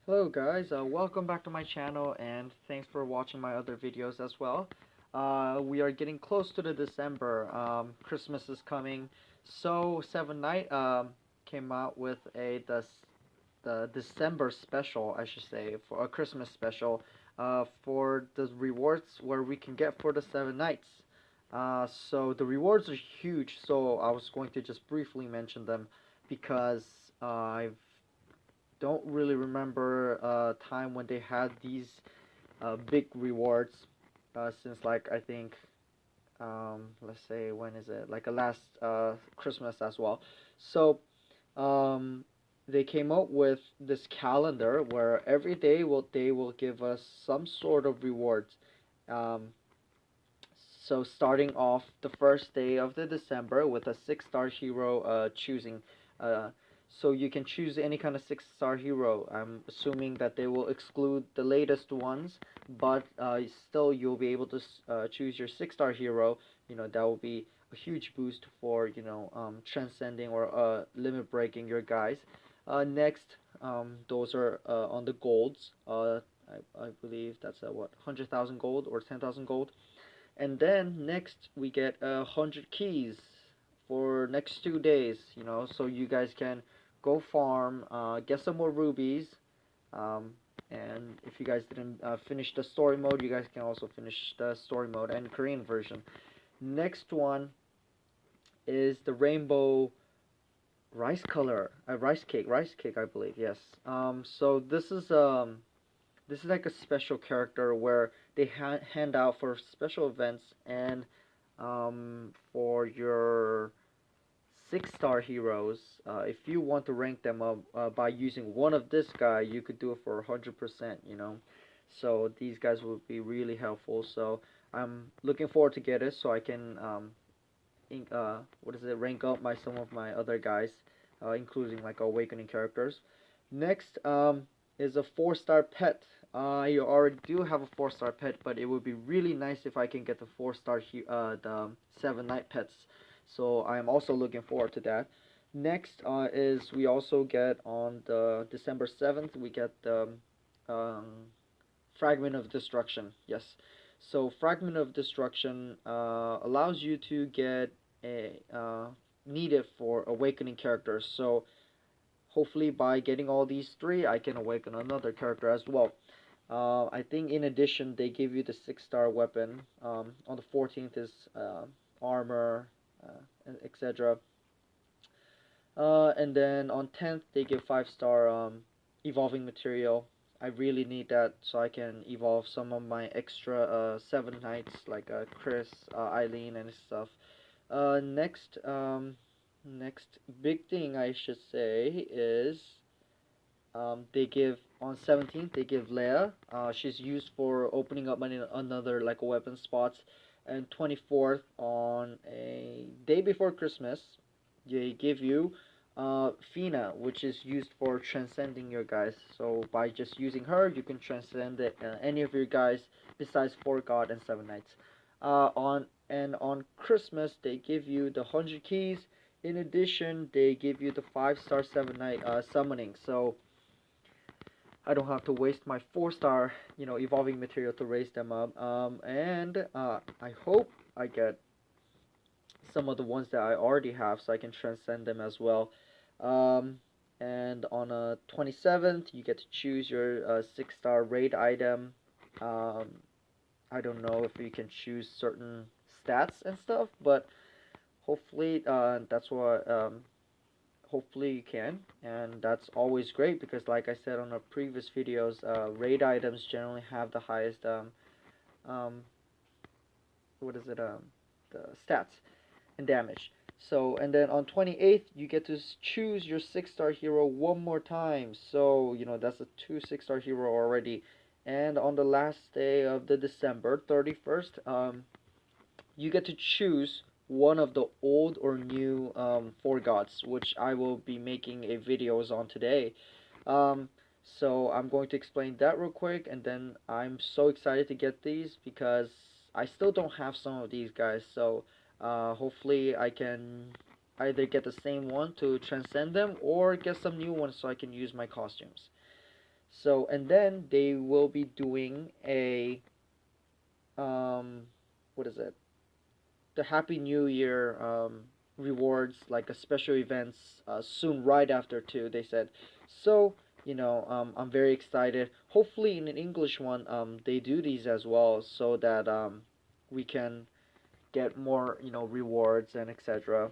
Hello guys, welcome back to my channel and thanks for watching my other videos as well. We are getting close to the December. Christmas is coming. So Seven Night came out with the December special, I should say, for a Christmas special for the rewards where we can get for the 7 nights. So the rewards are huge, so I was going to just briefly mention them because I don't really remember a time when they had these big rewards since like I think let's say when is it like a last Christmas as well. So um, they came out with this calendar where every day will they will give us some sort of rewards. Um, so starting off the first day of the December with a 6-star hero choosing. Uh, so you can choose any kind of 6-star hero. I'm assuming that they will exclude the latest ones, but still you'll be able to choose your 6-star hero. That will be a huge boost for transcending or limit breaking your guys. Next, those are on the golds. I believe that's what 100,000 gold or 10,000 gold. And then next we get 100 keys for next 2 days, so you guys can go farm, get some more rubies, um, and if you guys didn't finish the story mode, you guys can also finish the story mode and Korean version. Next one is the rainbow rice color, rice cake, I believe. Yes. So this is like a special character where they hand out for special events and for your 6-star heroes. If you want to rank them up by using one of this guy, you could do it for 100%. So these guys would be really helpful. So I'm looking forward to get it so I can rank up my some of my other guys, including like awakening characters. Next is a 4-star pet. I already do have a 4-star pet, but it would be really nice if I can get the 4-star the 7 night pets. So I am also looking forward to that. Next is we also get on the December 7th we get the um, Fragment of Destruction. Yes. So Fragment of Destruction allows you to get a needed for awakening characters. So hopefully by getting all these three, I can awaken another character as well. I think in addition they give you the 6-star weapon. On the 14th is armor, etc. And then on 10th they give 5-star evolving material. I really need that so I can evolve some of my extra 7 knights like Chris, Eileen, and stuff. Next big thing I should say is they give on 17th they give Leia. She's used for opening up another like weapon spots. And 24th on a day before Christmas, they give you Fina, which is used for transcending your guys. So by just using her, you can transcend any of your guys besides 4 God and 7 knights. On Christmas, they give you the 100 keys. In addition, they give you the 5-star 7 night summoning. So I don't have to waste my 4-star, evolving material to raise them up. And I hope I get some of the ones that I already have so I can transcend them as well. Um, and on a 27th, you get to choose your 6-star raid item. Um, I don't know if you can choose certain stats and stuff, but hopefully that's what hopefully you can, and that's always great because like I said on our previous videos, raid items generally have the highest um, what is it the stats and damage. So and then on 28th you get to choose your 6-star hero one more time, so that's a 2 6-star hero already. And on the last day of the December 31st, you get to choose one of the old or new 4 gods, which I will be making a videos on today. Um, so I'm going to explain that real quick, and then I'm so excited to get these because I still don't have some of these guys. So hopefully I can either get the same one to transcend them or get some new ones so I can use my costumes. So, and then they will be doing a um, what is it? The Happy New Year rewards, like a special events soon, right after too. They said, so I'm very excited. Hopefully, in an English one, they do these as well, so that we can get more rewards and etc.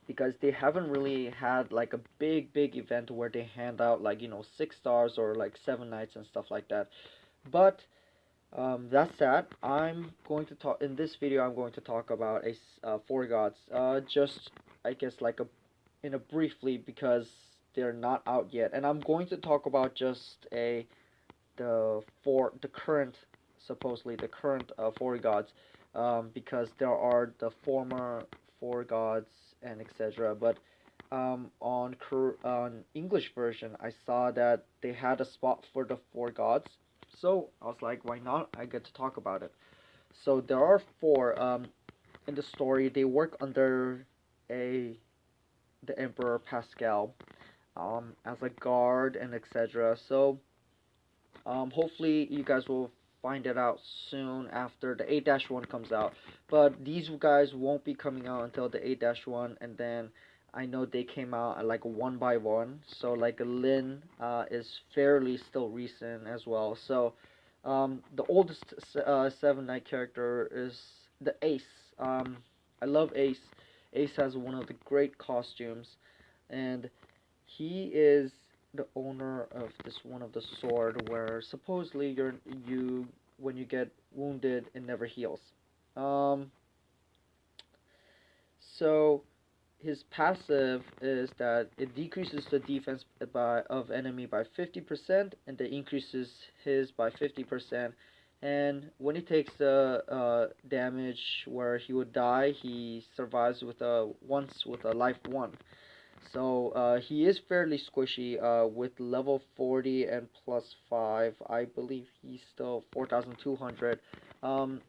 Because they haven't really had like a big event where they hand out like 6 stars or like 7 nights and stuff like that. But that's that. I'm going to talk in this video. I'm going to talk about four gods. Just I guess like a in a briefly, because they're not out yet, and I'm going to talk about just the current, supposedly the current four gods, because there are the former four gods and etc. But on English version, I saw that they had a spot for the four gods, so I was like, why not? I get to talk about it. So there are four. In the story, they work under a the Emperor Pascal, as a guard and etc. So hopefully you guys will find it out soon after the 8-1 comes out. But these guys won't be coming out until the 8-1, and then I know they came out like one by one. So like Lin is fairly still recent as well. So the oldest Seven Knight character is the Ace. I love Ace. Ace has one of the great costumes, and he is the owner of this one of the sword where supposedly you when you get wounded it never heals. Um, so his passive is that it decreases the defense of enemy by 50% and it increases his by 50%. And when he takes the damage where he would die, he survives with a once with a life 1. So he is fairly squishy with level 40 and plus 5. I believe he's still 4,200. Um,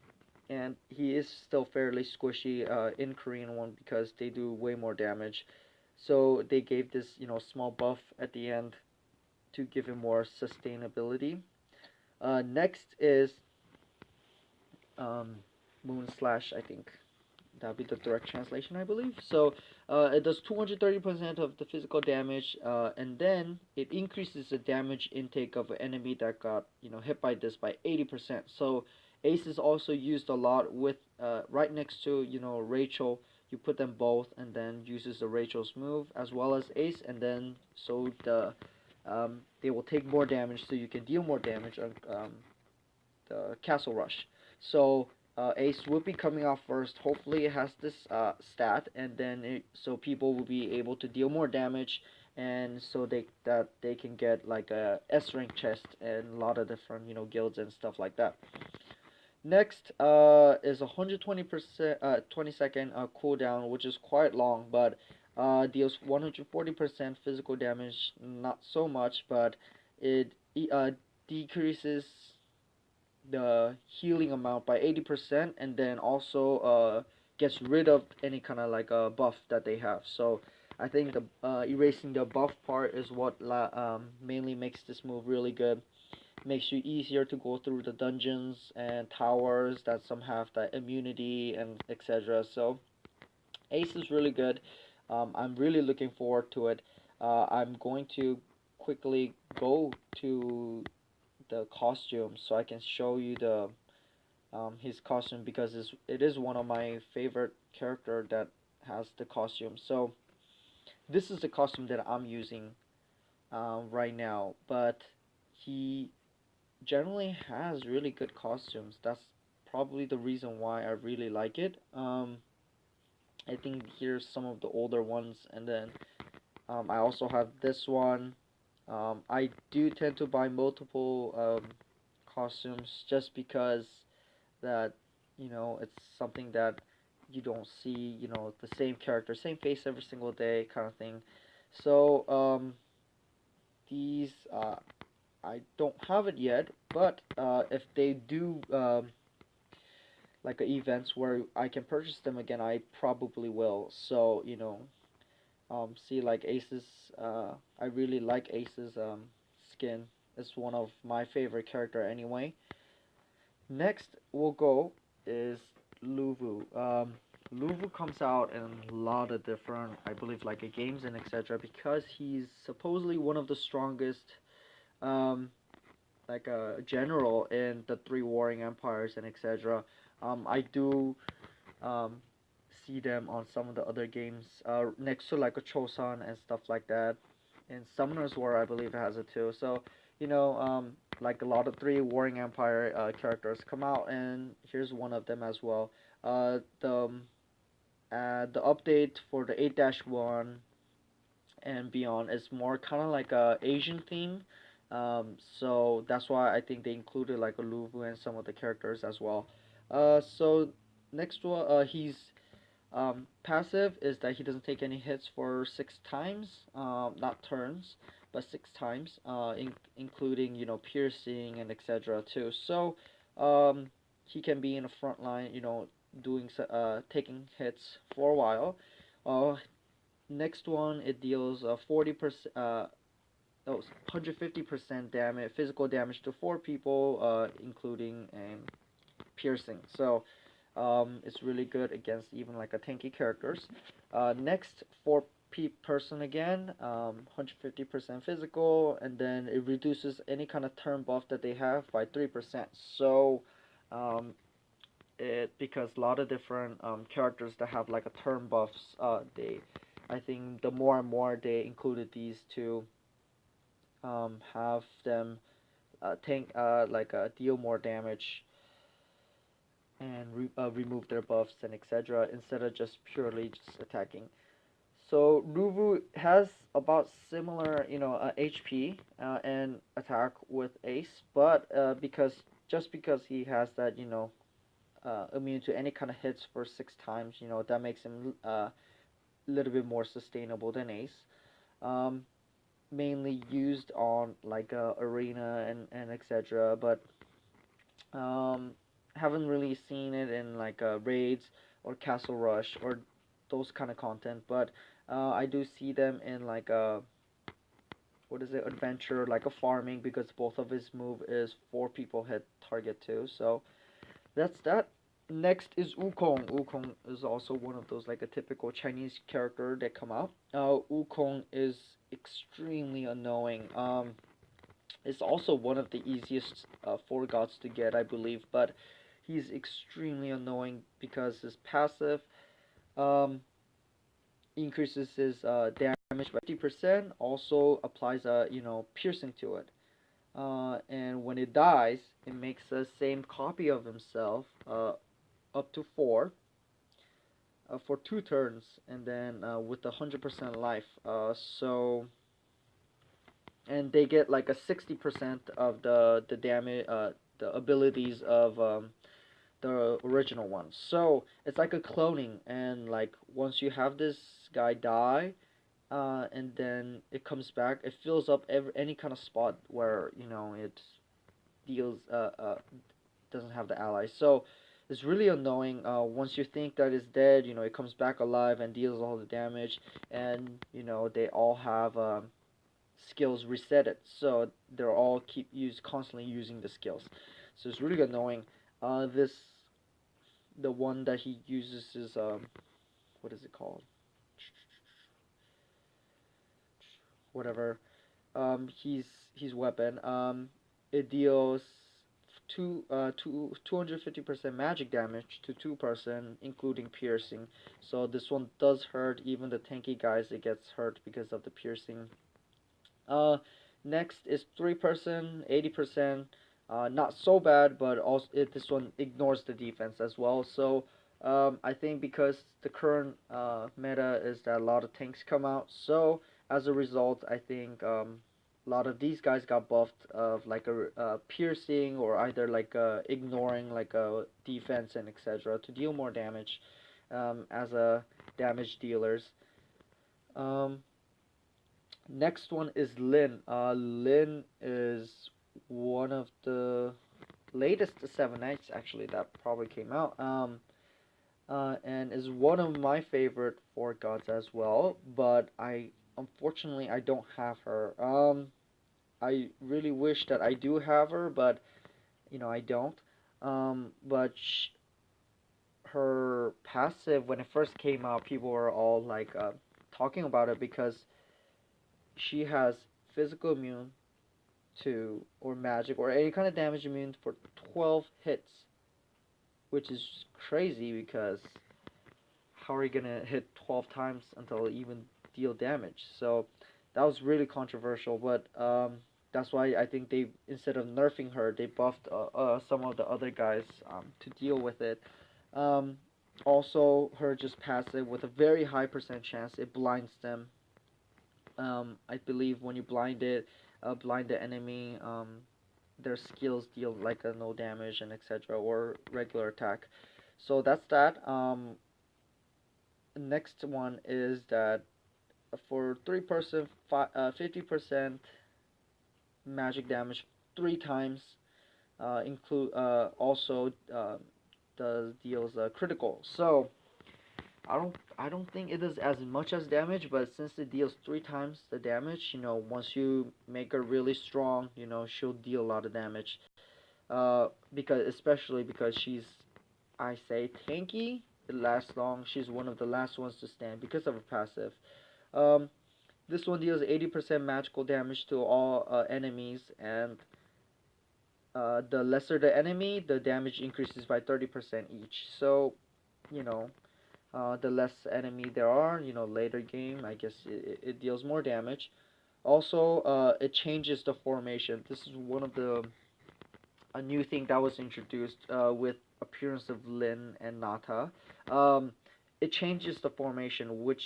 and he is still fairly squishy in Korean one because they do way more damage. So they gave this small buff at the end to give him more sustainability. Next is um, Moon Slash, I think. That'll be the direct translation, I believe. So it does 230% of the physical damage, and then it increases the damage intake of an enemy that got hit by this by 80%. So Ace is also used a lot with right next to Rachel. You put them both, and then uses the Rachel's move as well as Ace, and then so they will take more damage, so you can deal more damage on the Castle Rush. So Ace will be coming off first. Hopefully, it has this stat, and then so people will be able to deal more damage, and so they can get like a S rank chest and a lot of different guilds and stuff like that. Next is 120% 20-second cooldown, which is quite long, but deals 140% physical damage. Not so much, but it decreases the healing amount by 80%, and then also gets rid of any kind of like a buff that they have. So I think the erasing the buff part is what mainly makes this move really good. Makes you easier to go through the dungeons and towers that some have the immunity and etc. So Ace is really good. I'm really looking forward to it. I'm going to quickly go to the costume so I can show you the his costume, because it is one of my favorite character that has the costume. So this is the costume that I'm using right now, but he generally has really good costumes. That's probably the reason why I really like it. I think here's some of the older ones, and then I also have this one. I do tend to buy multiple costumes just because that it's something that you don't see the same character, same face every single day kind of thing. So these I don't have it yet, but if they do like events where I can purchase them again, I probably will. So see like Ace's I really like Ace's skin. Is one of my favorite character anyway. Next we'll go is Luvu. Luvu comes out in a lot of different, I believe, like games and etc. Because he's supposedly one of the strongest, um, like a general in the three warring empires and etc. I do um, see them on some of the other games next to like a Chosan and stuff like that. And Summoners War, I believe, has it too. So, you know, like a lot of three Warring Empire characters come out, and here's one of them as well. The update for the 8-1 and beyond is more kind of like a Asian theme. So that's why I think they included like a Luvu and some of the characters as well. So next one, he's passive is that he doesn't take any hits for 6 times, not turns, but 6 times, including piercing and etc. too. So he can be in the front line, doing taking hits for a while. Uh, Next one, it deals 40%, 150% damage, physical damage to 4 people, including piercing. So it's really good against even like a tanky characters. Next, for person again, 150% physical, and then it reduces any kind of turn buff that they have by 3%. So um, it because a lot of different characters that have like a turn buffs, I think the more and more they included these to have them tank like deal more damage and remove their buffs and etc. instead of just purely just attacking. So Ruvu has about similar, HP and attack with Ace, but because he has that, immune to any kind of hits for 6 times, that makes him a little bit more sustainable than Ace. Um, Mainly used on like arena and etc. But um, haven't really seen it in like raids or Castle Rush or those kind of content. But I do see them in like a what is it adventure like a farming because both of his move is 4 people hit target too. So that's that. Next is Wukong. Wukong is also one of those like a typical Chinese character that come out. Wukong is extremely annoying. It's also one of the easiest four gods to get, I believe, but he's extremely annoying because his passive um, increases his damage by 50%. Also applies a piercing to it. And when it dies, it makes the same copy of himself up to for 2 turns, and then with 100% life. And they get like a 60% of the damage, the abilities of the original ones. So it's like a cloning, and like once you have this guy die, and then it comes back, it fills up any kind of spot where it deals doesn't have the allies. So it's really annoying. Once you think that it's dead, it comes back alive and deals all the damage, and they all have skills reset it, so they're all constantly using the skills. So it's really annoying. This the one that he uses is what is it called? Whatever. He's his weapon. It deals 250% magic damage to 2 person, including piercing. So this one does hurt even the tanky guys. It gets hurt because of the piercing. Uh, Next is 3 person, 80%. Not so bad, but also this one ignores the defense as well. So I think because the current meta is that a lot of tanks come out, so as a result, I think a lot of these guys got buffed of like a piercing or either like ignoring like a defense and etc. to deal more damage as a damage dealers. Um, Next one is Lin. Lin is one of the latest Seven Knights actually that probably came out. And is one of my favorite four gods as well. But I unfortunately I don't have her. I really wish that I do have her, but I don't. But her passive, when it first came out, people were all like talking about it because she has physical immune to or magic or any kind of damage immune for 12 hits, which is crazy because how are you gonna hit 12 times until it even deal damage? So that was really controversial, but that's why I think they, instead of nerfing her, they buffed some of the other guys to deal with it. Um, Also, her just passive with a very high percent chance it blinds them. I believe when you blind the enemy, their skills deal like a no damage and etc. or regular attack. So that's that. Next one is that for 3%, 50% magic damage 3 times. Include also does deals critical. So I don't think it does as much as damage, but since it deals 3 times the damage, once you make her really strong, she'll deal a lot of damage. Because especially because she's, I say, tanky. It lasts long. She's one of the last ones to stand because of her passive. Um, this one deals 80% magical damage to all enemies, and the lesser the enemy, the damage increases by 30% each. So, you know, the less enemy there are, later game, I guess it deals more damage. Also, it changes the formation. This is one of the a new thing that was introduced with appearance of Lin and Nata. Um, it changes the formation, which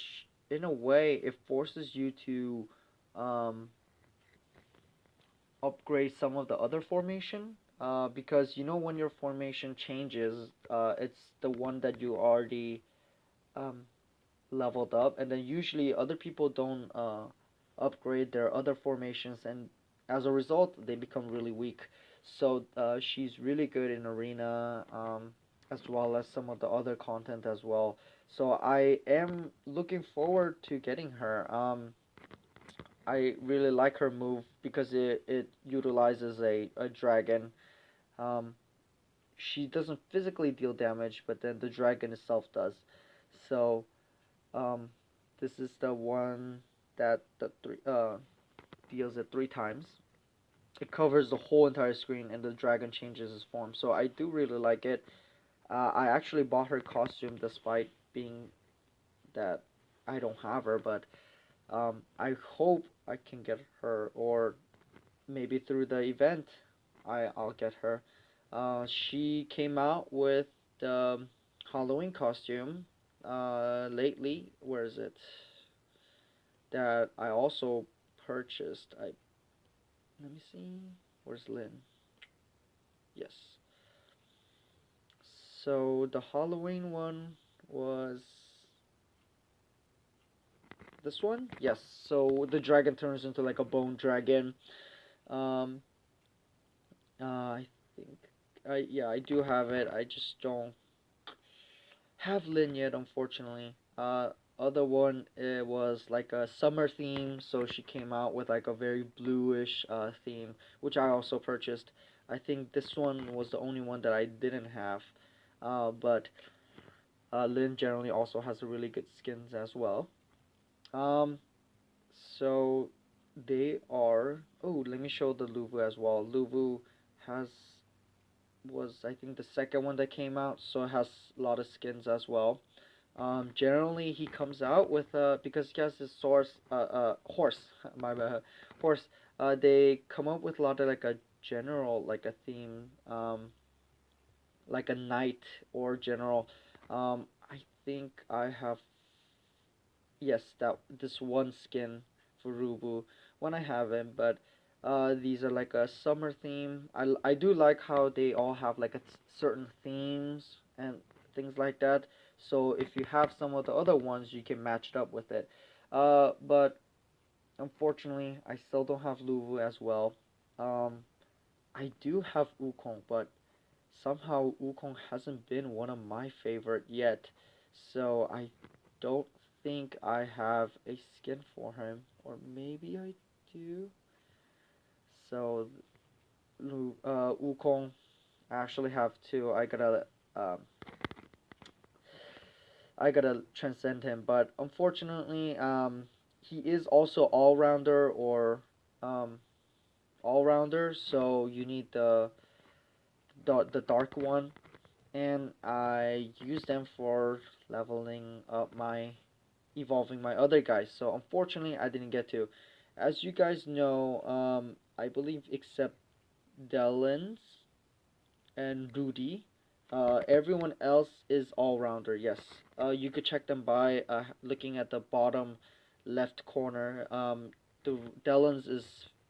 in a way it forces you to um, upgrade some of the other formation. Because when your formation changes, it's the one that you already um, leveled up, and then usually other people don't upgrade their other formations, and as a result, they become really weak. So she's really good in arena, as well as some of the other content as well. So I am looking forward to getting her. I really like her move because it utilizes a dragon. Um, she doesn't physically deal damage, but then the dragon itself does. So um, this is the one that the three deals it 3 times. It covers the whole entire screen, and the dragon changes its form. So I do really like it. I actually bought her costume despite being that I don't have her, but I hope I can get her, or maybe through the event, I'll get her. She came out with the Halloween costume lately. Where is it? That I also purchased. Let me see. Where's Lynn? Yes. So the Halloween one was this one. Yes. So the dragon turns into like a bone dragon. Um. I think. Yeah, I do have it. I just don't have Lynn yet, unfortunately. Other one, it was like a summer theme, so she came out with like a very bluish theme, which I also purchased. I think this one was the only one that I didn't have. But Lynn generally also has a really good skins as well. Um, so they are. Oh, let me show the Luvu as well. Luvu has was I think the second one that came out, so it has a lot of skins as well. Generally he comes out with because he has his horse, my bad, horse. They come up with a lot of like a general like a theme, like a knight or general. I think I have, yes, that this one skin for Rubu when I have him, but these are like a summer theme. I do like how they all have like a certain themes and things like that. So if you have some of the other ones, you can match it up with it. But unfortunately, I still don't have Luvu as well. Um, I do have Wukong, but somehow Wukong hasn't been one of my favorite yet. So I don't think I have a skin for him, or maybe I do. So Wukong, I actually have to. Um, I gotta transcend him, but unfortunately, he is also all rounder or um, all rounder. So you need the dark one, and I use them for leveling up my evolving my other guys. So unfortunately, I didn't get to. As you guys know, I believe except Delens and Rudy, everyone else is all rounder. Yes, you could check them by looking at the bottom left corner. The Delens is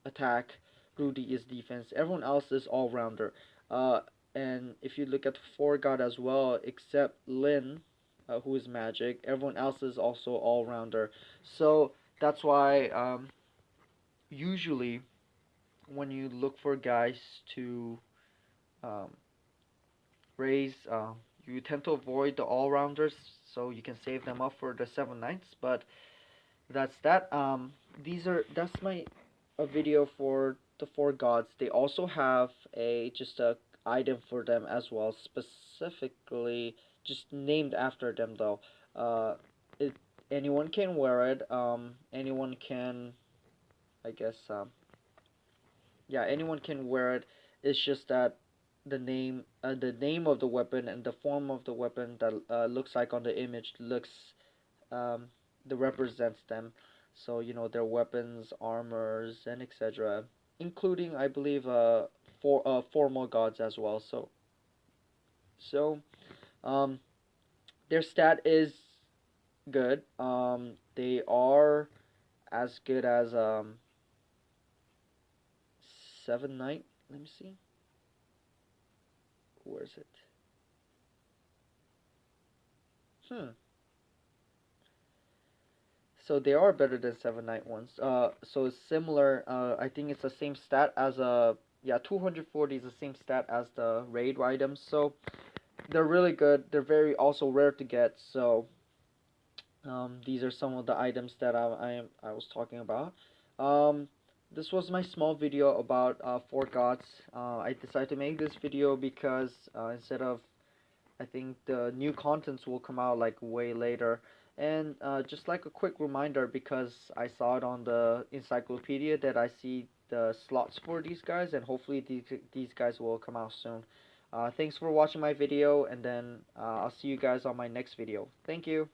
attack, Rudy is defense. Everyone else is all rounder. Uh, and if you look at Four God as well, except Lin, who is magic, everyone else is also all rounder. So that's why usually when you look for guys to um, raise, you tend to avoid the all rounders, so you can save them up for the seven knights. But that's that. That's my a video for the four gods. They also have a just a item for them as well, specifically just named after them though. It anyone can wear it. Anyone can, I guess. Yeah, anyone can wear it. It's just that the name of the weapon and the form of the weapon that looks like on the image looks um, that represents them. So you know their weapons, armors, and etc. Including, I believe, formal gods as well. So um, their stat is good. They are as good as Seven Knight. Let me see. Where is it? Hmm. So they are better than Seven Knight ones. So it's similar. I think it's the same stat as a yeah. 240 is the same stat as the raid items. So they're really good. They're very also rare to get. So these are some of the items that I was talking about. Um, this was my small video about Four Gods. I decided to make this video because instead of I think the new contents will come out like way later. And just like a quick reminder, because I saw it on the encyclopedia that I see the slots for these guys, and hopefully these guys will come out soon. Thanks for watching my video, and then I'll see you guys on my next video. Thank you.